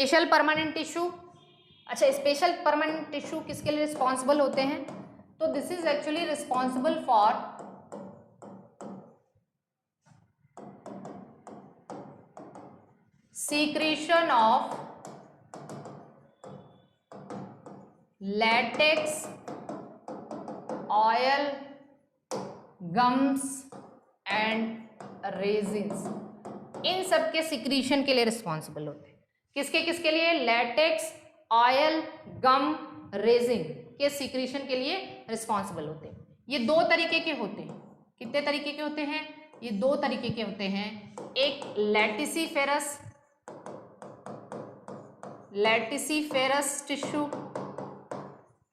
Special permanent tissue, अच्छा special permanent tissue किसके लिए रिस्पॉन्सिबल होते हैं? तो this is actually responsible for secretion of latex, oil, gums and resins, इन सब के सिक्रीशन के लिए रिस्पॉन्सिबल होते हैं। किसके किसके लिए? लैटेक्स, ऑयल, गम, रेजिन के सिक्रीशन के लिए रिस्पॉन्सिबल होते हैं। ये दो तरीके के होते हैं। कितने तरीके के होते हैं? ये दो तरीके के होते हैं। एक लैटिसिफेरस टिश्यू,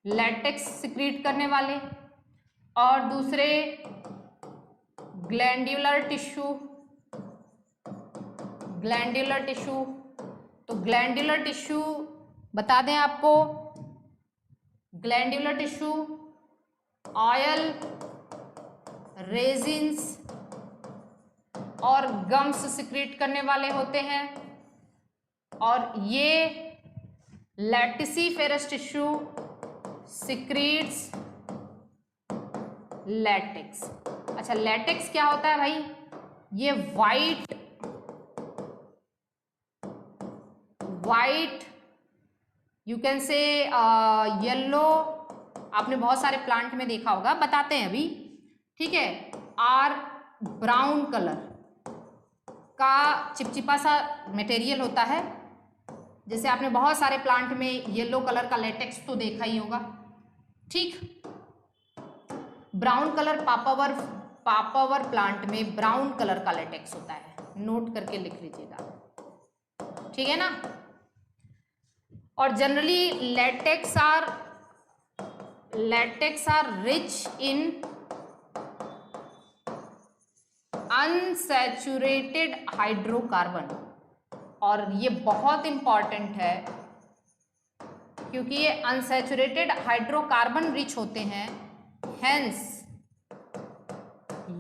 लैटेक्स सिक्रीट करने वाले, और दूसरे ग्लैंड्यूलर टिश्यू। तो ग्लैंड्यूलर टिश्यू बता दें आपको, ग्लैंड्यूलर टिश्यू ऑयल, रेजिन्स और गम्स सिक्रीट करने वाले होते हैं, और ये लैटिसिफेरस टिश्यू सिक्रीट्स लैटेक्स। अच्छा, लैटेक्स क्या होता है भाई? ये वाइट यू कैन से येलो, आपने बहुत सारे प्लांट में देखा होगा, बताते हैं अभी, ठीक है। आर ब्राउन कलर का चिपचिपा सा मटेरियल होता है, जैसे आपने बहुत सारे प्लांट में येलो कलर का लेटेक्स तो देखा ही होगा, ठीक। ब्राउन कलर पापावर प्लांट में ब्राउन कलर का लेटेक्स होता है, नोट करके लिख लीजिएगा, ठीक है ना। और generally latex are rich in unsaturated hydrocarbon, और ये बहुत इंपॉर्टेंट है क्योंकि ये अनसैचुरेटेड हाइड्रोकार्बन रिच होते हैं, hence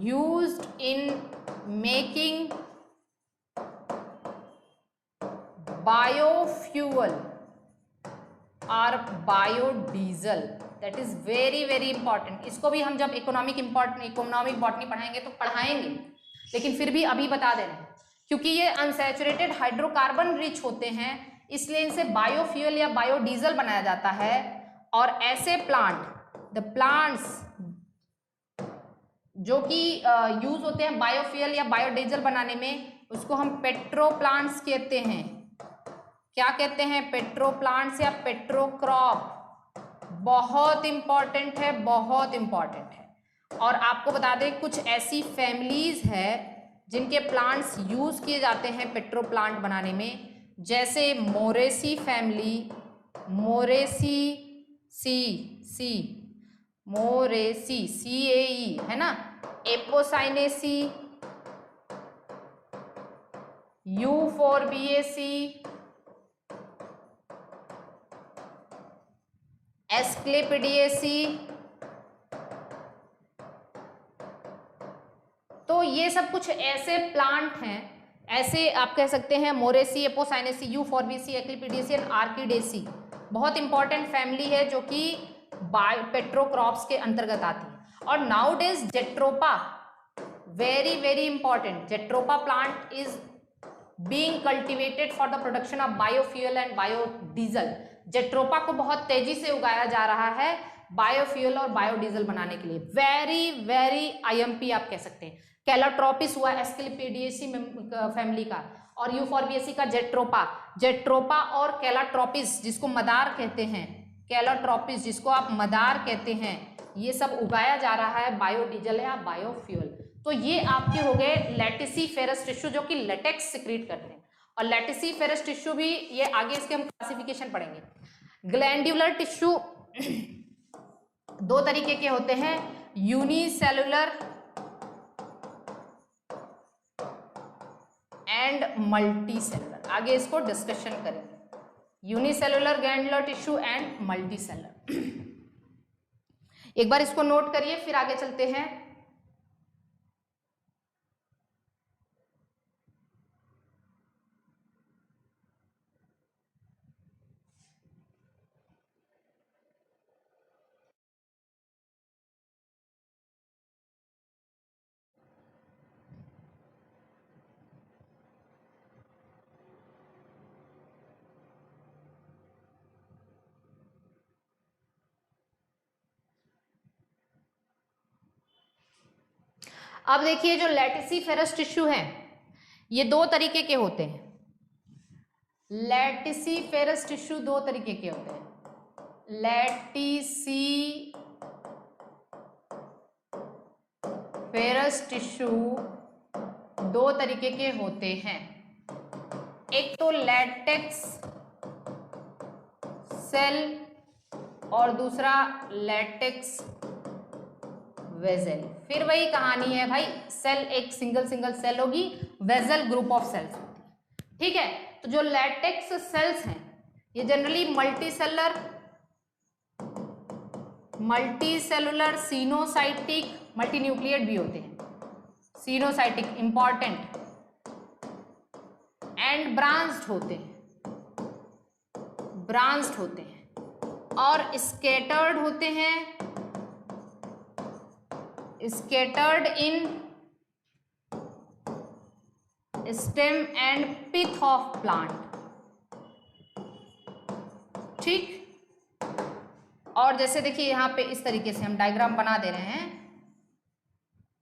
used in making biofuel और biodiesel. That is very very important. इसको भी हम जब इकोनॉमिक बॉटनी पढ़ाएंगे तो पढ़ाएंगे, लेकिन फिर भी अभी बता दे रहे हैं, क्योंकि ये अनसैचुरेटेड हाइड्रोकार्बन रिच होते हैं, इसलिए इनसे बायोफ्यूल या बायोडीजल बनाया जाता है। और ऐसे द प्लांट्स जो कि यूज होते हैं बायोफ्यूल या बायोडीजल बनाने में, उसको हम पेट्रो प्लांट्स कहते हैं। क्या कहते हैं? पेट्रो प्लांट्स या पेट्रोक्रॉप। बहुत इंपॉर्टेंट है, बहुत इंपॉर्टेंट है। और आपको बता दें, कुछ ऐसी फैमिलीज है जिनके प्लांट्स यूज किए जाते हैं पेट्रो प्लांट बनाने में, जैसे मोरेसी फैमिली, मोरेसी CAE है ना, एपोसाइनेसी, यूफोर्बिएसी, एस्क्लेपिडिएसी। तो ये सब कुछ ऐसे प्लांट हैं, ऐसे आप कह सकते हैं, मोरेसी, एपोसाइनेसी, यूफोर्बिएसी, एस्क्लेपिडिएसी एंड आर्किडेसी। बहुत इंपॉर्टेंट फैमिली है जो कि पेट्रोक्रॉप्स के अंतर्गत आती है। और nowadays jatropha, very very important, jatropha plant is being cultivated for the production of biofuel and biodiesel. Jatropha को बहुत तेजी से उगाया जा रहा है बायोफ्यूल और बायोडीजल बनाने के लिए। वेरी वेरी IMP आप कह सकते हैं। कैलाट्रोपिस हुआ एस्क्लेपिडिएसी फैमिली का, और यूफोर्बिएसी का जेट्रोपा और कैलाट्रोपिस जिसको मदार कहते हैं, कैलाट्रोपिस जिसको आप मदार कहते हैं, ये सब उगाया जा रहा है बायोडीजल या बायोफ्यूल। तो ये आपके हो गए लैटिसिफेरस टिश्यू जो कि लेटेक्स सिक्रीट करते हैं। और लैटिसिफेरस टिश्यू भी, ये आगे इसके हम क्लासिफिकेशन पढ़ेंगे। ग्लैंड्यूलर टिश्यू दो तरीके के होते हैं, यूनिसेलुलर एंड मल्टीसेलुलर। आगे इसको डिस्कशन करेंगे, unicellular glandular tissue and multicellular. एक बार इसको नोट करिए, फिर आगे चलते हैं। अब देखिए जो लैटिसिफेरस टिश्यू है ये दो तरीके के होते हैं। लैटिसिफेरस टिश्यू दो तरीके के होते हैं। लैटिसिफेरस टिश्यू दो तरीके के होते हैं। एक तो लैटेक्स सेल और दूसरा लैटेक्स वेजल। फिर वही कहानी है भाई, सेल एक सिंगल सेल होगी, वेजल ग्रुप ऑफ सेल्स होती है। ठीक है, तो जो लैटेक्स सेल्स हैं ये जनरली मल्टीसेलुलर सीनोसाइटिक मल्टीन्यूक्लिएट भी होते हैं। सीनोसाइटिक इंपॉर्टेंट एंड ब्रांच्ड होते हैं और स्कैटर्ड होते हैं, scattered in stem and pith of plant. ठीक, और जैसे देखिए यहां पे इस तरीके से हम डायग्राम बना दे रहे हैं।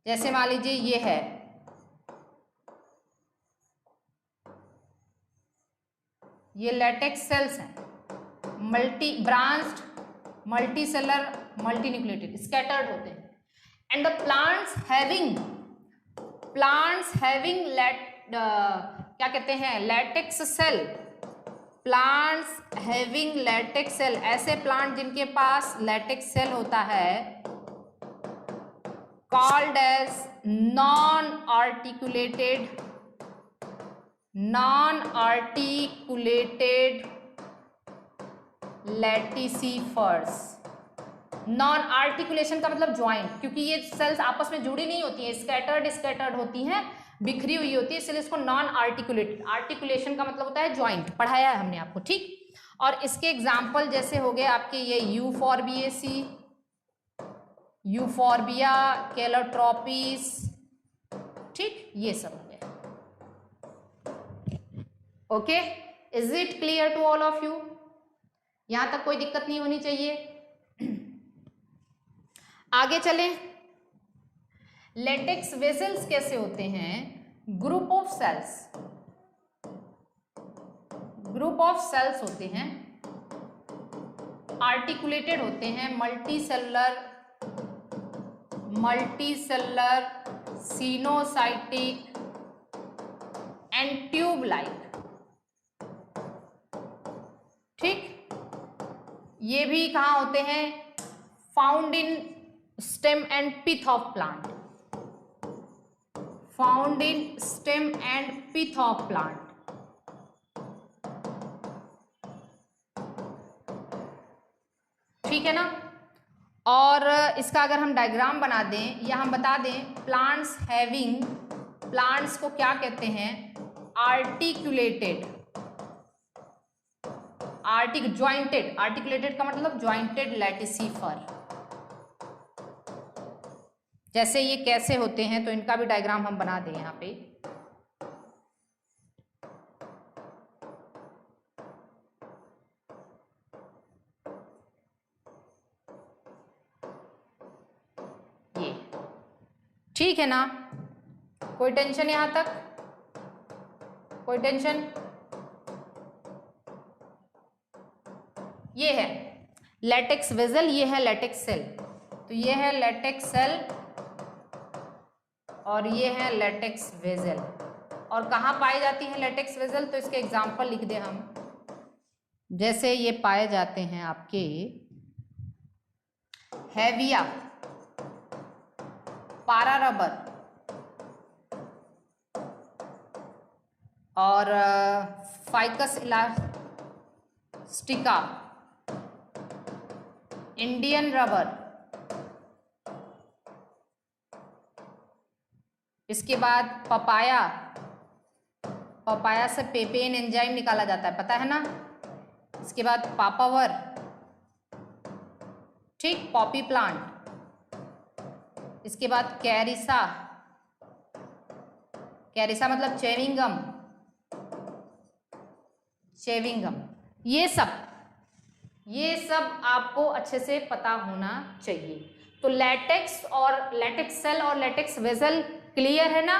जैसे मान लीजिए ये है, ये लैटेक्स सेल्स हैं, multi branched, multicellular, multinucleated, scattered होते हैं। एंड द प्लांट्स हैविंग क्या कहते हैं, latex cell. Plants having latex cell, ऐसे प्लांट जिनके पास लैटेक्स सेल होता है, called as non articulated laticifers. Non articulation का मतलब ज्वाइंट, क्योंकि ये सेल्स आपस में जुड़ी नहीं होती हैं, स्कैटर्ड होती हैं, बिखरी हुई होती है, इसलिए इसको नॉन आर्टिकुलेटेड। आर्टिकुलेशन का मतलब होता है ज्वाइंट, पढ़ाया है हमने आपको। ठीक, और इसके एग्जाम्पल जैसे हो गए आपके ये यूफॉर्बिया, कैलोट्रोपिस। ठीक, ये सब हो गए। Okay, is it clear to all of you? यहां तक कोई दिक्कत नहीं होनी चाहिए। आगे चलें। लैटेक्स वेसल्स कैसे होते हैं? ग्रुप ऑफ सेल्स होते हैं, आर्टिकुलेटेड होते हैं, multicellular coenocytic and tube like. ठीक, ये भी कहाँ होते हैं? Found in stem and pith of plant. Found in stem and pith of plant. ठीक है ना? और इसका अगर हम डायग्राम बना दें या हम बता दें, प्लांट्स को क्या कहते हैं? ज्वाइंटेड। आर्टिकुलेटेड का मतलब ज्वाइंटेड लैटिसिफर। जैसे ये कैसे होते हैं, तो इनका भी डायग्राम हम बना दें यहां पे। ये ठीक है ना? कोई टेंशन यहां तक? कोई टेंशन? ये है लैटेक्स वेसल, ये है लैटेक्स सेल। तो ये है लैटेक्स सेल और ये है लैटेक्स वेसल। और कहाँ पाई जाती है लैटेक्स वेसल? तो इसके एग्जाम्पल लिख दे हम। जैसे ये पाए जाते हैं आपके हैविया, पारा रबर और फाइकस इलास्टिका, इंडियन रबर। इसके बाद पपाया से पेपेन एंजाइम निकाला जाता है, पता है ना? इसके बाद पापावर, ठीक, पॉपी प्लांट। इसके बाद कैरिसा मतलब चेविंगम। ये सब आपको अच्छे से पता होना चाहिए। तो तो लैटेक्स और लैटेक्स सेल और लैटेक्स वेसल क्लियर है ना,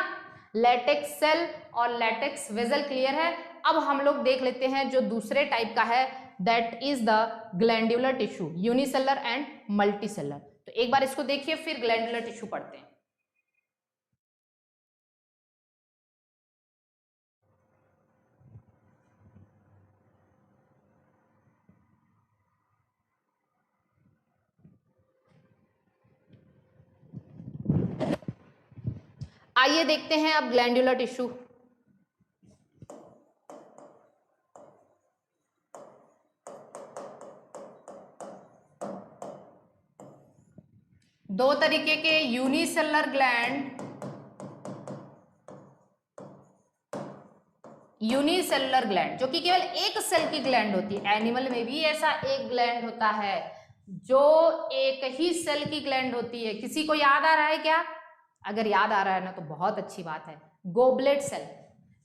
लैटेक्स सेल और लैटेक्स वेसल क्लियर है। अब हम लोग देख लेते हैं जो दूसरे टाइप का है, that is the glandular tissue, unicellular and multicellular. तो एक बार इसको देखिए फिर ग्लैंडुलर टिश्यू पढ़ते हैं। आइए देखते हैं अब ग्लैंडुलर टिश्यू। दो तरीके के यूनिसेलर ग्लैंड, यूनिसेलुलर ग्लैंड जो कि केवल एक सेल की ग्लैंड होती है। एनिमल में भी ऐसा एक ग्लैंड होता है जो एक ही सेल की ग्लैंड होती है। किसी को याद आ रहा है क्या? अगर याद आ रहा है ना तो बहुत अच्छी बात है। गोबलेट सेल,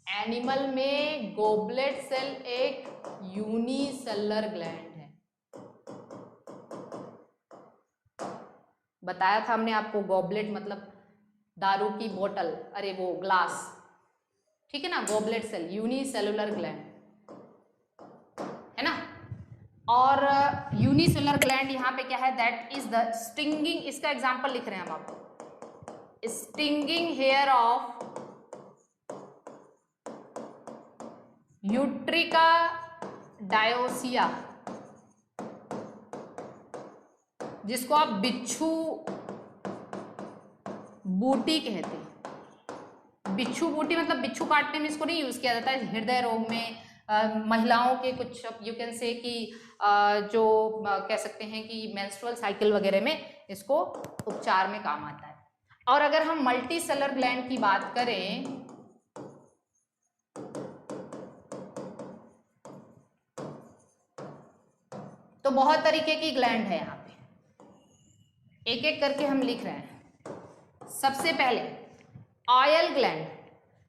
एनिमल में गोबलेट सेल एक यूनिसेलुलर ग्लैंड है। बताया था हमने आपको, गॉबलेट मतलब दारू की बोतल, अरे वो ग्लास, ठीक है ना। गॉबलेट सेल यूनिसेलुलर ग्लैंड है ना। और यूनिसेलुलर ग्लैंड यहाँ पे क्या है, दैट इज द स्टिंगिंग, इसका एग्जांपल लिख रहे हैं हम आपको, स्टिंगिंग हेयर ऑफ यूट्रिका डायोसिया, जिसको आप बिच्छू बूटी कहते हैं। बिच्छू बूटी मतलब बिच्छू काटने में इसको नहीं यूज किया जाता है, हृदय रोग में महिलाओं के कुछ यू कैन से कि जो कह सकते हैं कि मेंस्ट्रुअल साइकिल वगैरह में इसको उपचार में काम आता है। और अगर हम मल्टीसेलुलर ग्लैंड की बात करें तो बहुत तरीके की ग्लैंड है यहाँ पे, एक एक करके हम लिख रहे हैं। सबसे पहले oil gland,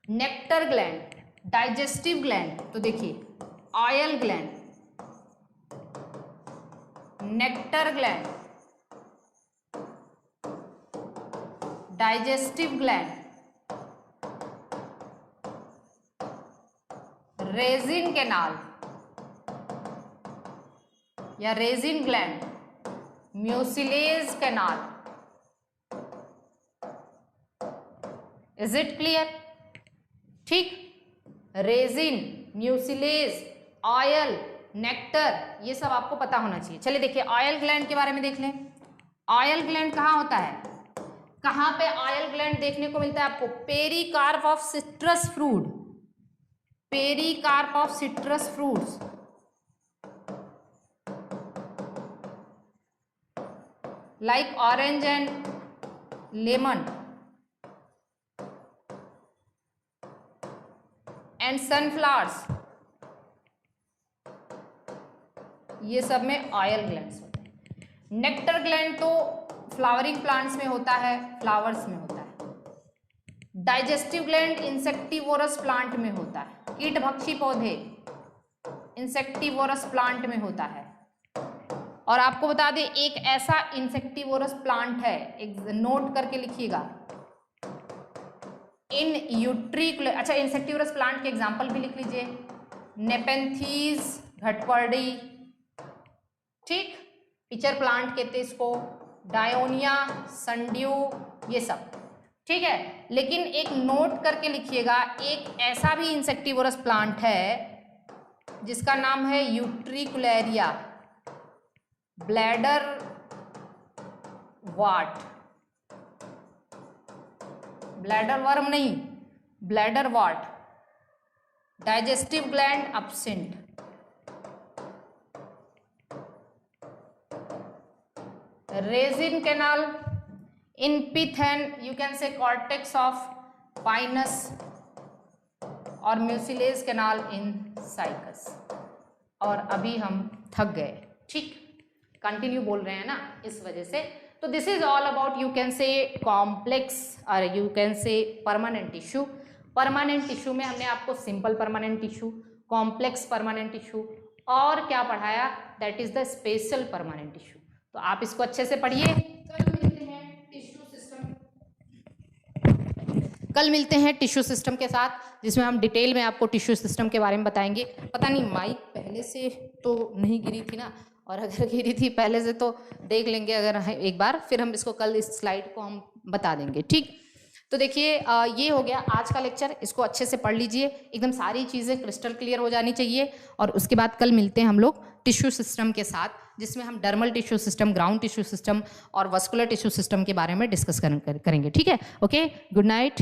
nectar gland, digestive gland. तो देखिए oil gland, nectar gland, digestive gland, resin canal या resin gland, mucilage canal. Is it clear? ठीक, रेजिन, म्यूसिलेज, ऑयल, नेक्टर, ये सब आपको पता होना चाहिए। चलिए देखिए ऑयल ग्लैंड के बारे में देख लें। ऑयल ग्लैंड कहाँ होता है, कहाँ पे ऑयल ग्लैंड देखने को मिलता है आपको? Pericarp of citrus fruit, pericarp of citrus fruits, like orange and lemon and sunflowers, ये सब में ऑयल ग्लैंड्स होते हैं। नेक्टर ग्लैंड तो फ्लावरिंग प्लांट्स में होता है, फ्लावर्स में होता है। डाइजेस्टिव ग्लैंड इंसेक्टिवोरस प्लांट में होता है, कीटभक्षी पौधे इंसेक्टिवोरस प्लांट में होता है। और आपको बता दें एक ऐसा इंसेक्टिवोरस प्लांट है, एक नोट करके लिखिएगा, इन यूट्रिकुलर। अच्छा इंसेक्टिवोरस प्लांट के एग्जांपल भी लिख लीजिए, नेपेंथीज घटपर्डी, ठीक, पिचर प्लांट कहते हैं इसको, डायोनिया, संड्यू, ये सब, ठीक है। लेकिन एक नोट करके लिखिएगा, एक ऐसा भी इंसेक्टिवोरस प्लांट है जिसका नाम है Utricularia, bladderwort, bladder worm नहीं, bladderwort, digestive gland absent, resin canal in pith and you can say cortex of Pinus, और म्यूसिलेज कैनाल इन साइकस। और अभी हम थक गए, ठीक, कंटिन्यू बोल रहे हैं ना इस वजह से। तो this is all about you can say complex और you can say permanent tissue. Permanent tissue में हमने आपको simple permanent tissue, complex permanent tissue और क्या पढ़ाया, that is the special permanent tissue. तो आप इसको अच्छे से पढ़िए। कल मिलते हैं टिश्यू सिस्टम के साथ, जिसमें हम डिटेल में आपको टिश्यू सिस्टम के बारे में बताएंगे। पता नहीं माइक पहले से तो नहीं गिरी थी ना, और अगर गिरी थी पहले से तो देख लेंगे अगर एक बार, फिर हम इसको कल इस स्लाइड को हम बता देंगे, ठीक। तो देखिए ये हो गया आज का लेक्चर, इसको अच्छे से पढ़ लीजिए, एकदम सारी चीज़ें क्रिस्टल क्लियर हो जानी चाहिए। और उसके बाद कल मिलते हैं हम लोग टिश्यू सिस्टम के साथ, जिसमें हम dermal tissue system, ground tissue system और वस्कुलर टिश्यू सिस्टम के बारे में डिस्कस करेंगे, ठीक है। Okay, good night.